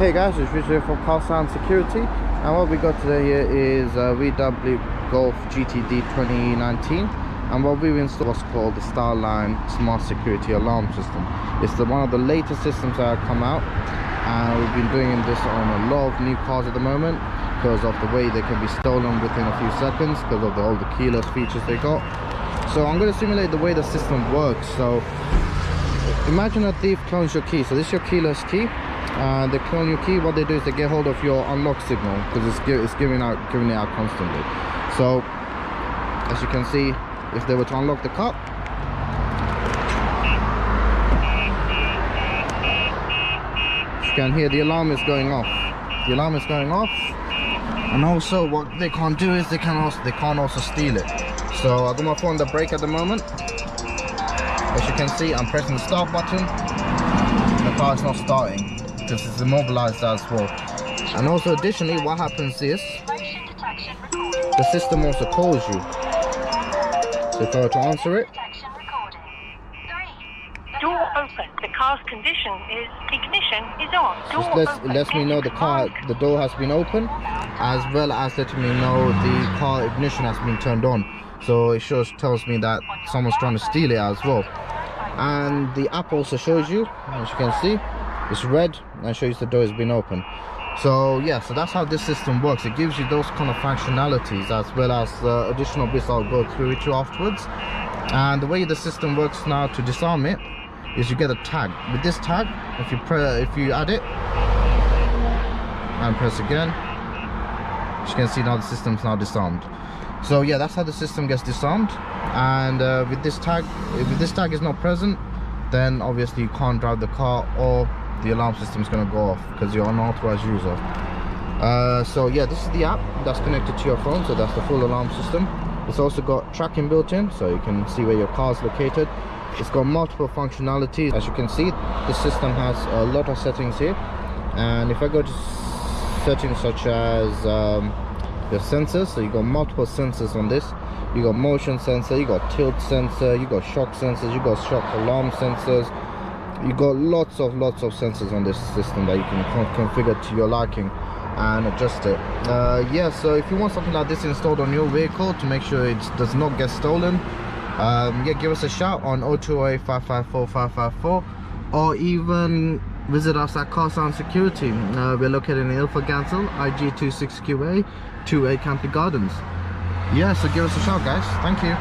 Hey guys, it's Richard here from Car Sound Security, and what we got today here is VW Golf GTD 2019, and what we've installed what's called the StarLine Smart Security Alarm System. It's one of the latest systems that have come out, and we've been doing this on a lot of new cars at the moment because of the way they can be stolen within a few seconds because of all the keyless features they got. So I'm going to simulate the way the system works. So imagine a thief clones your key. So this is your keyless key. They clone your key. What they do is they get hold of your unlock signal because it's giving it out constantly. So as you can see, if they were to unlock the car, you can hear the alarm is going off. The alarm is going off, and also what they can't do is they can't also steal it. So I got my foot on the brake at the moment. As you can see, I'm pressing the start button. The car is not starting because it's immobilized as well. And also additionally, what happens is the system also calls you. So if I were to answer it, door open. The car's condition is ignition is on. Just lets me know the door has been opened, as well as letting me know the car ignition has been turned on. So it tells me that someone's trying to steal it as well. And the app also shows you, as you can see, it's red and shows the door has been open. So yeah, so that's how this system works. It gives you those kind of functionalities, as well as additional bits I'll go through with you afterwards. And the way the system works now to disarm it is you get a tag. With this tag, if you add it and press again, as you can see now the system's now disarmed. So yeah, that's how the system gets disarmed. And with this tag, if this tag is not present, then obviously you can't drive the car, or the alarm system is going to go off because you're an unauthorized user. So yeah, this is the app that's connected to your phone, so that's the full alarm system. It's also got tracking built in, so you can see where your car is located. It's got multiple functionalities. As you can see, the system has a lot of settings here, and if I go to settings such as your sensors, so you got multiple sensors on this. You got motion sensor, you got tilt sensor, you got shock sensors, you got shock alarm sensors. You got lots of sensors on this system that you can configure to your liking and adjust it. Yeah, so if you want something like this installed on your vehicle to make sure it does not get stolen, yeah, give us a shout on 0208 554 554, or even visit us at Car Sound Security. We're located in Ilford Gansel, IG 26QA 28 Campley Gardens. Yeah, so give us a shout guys. Thank you.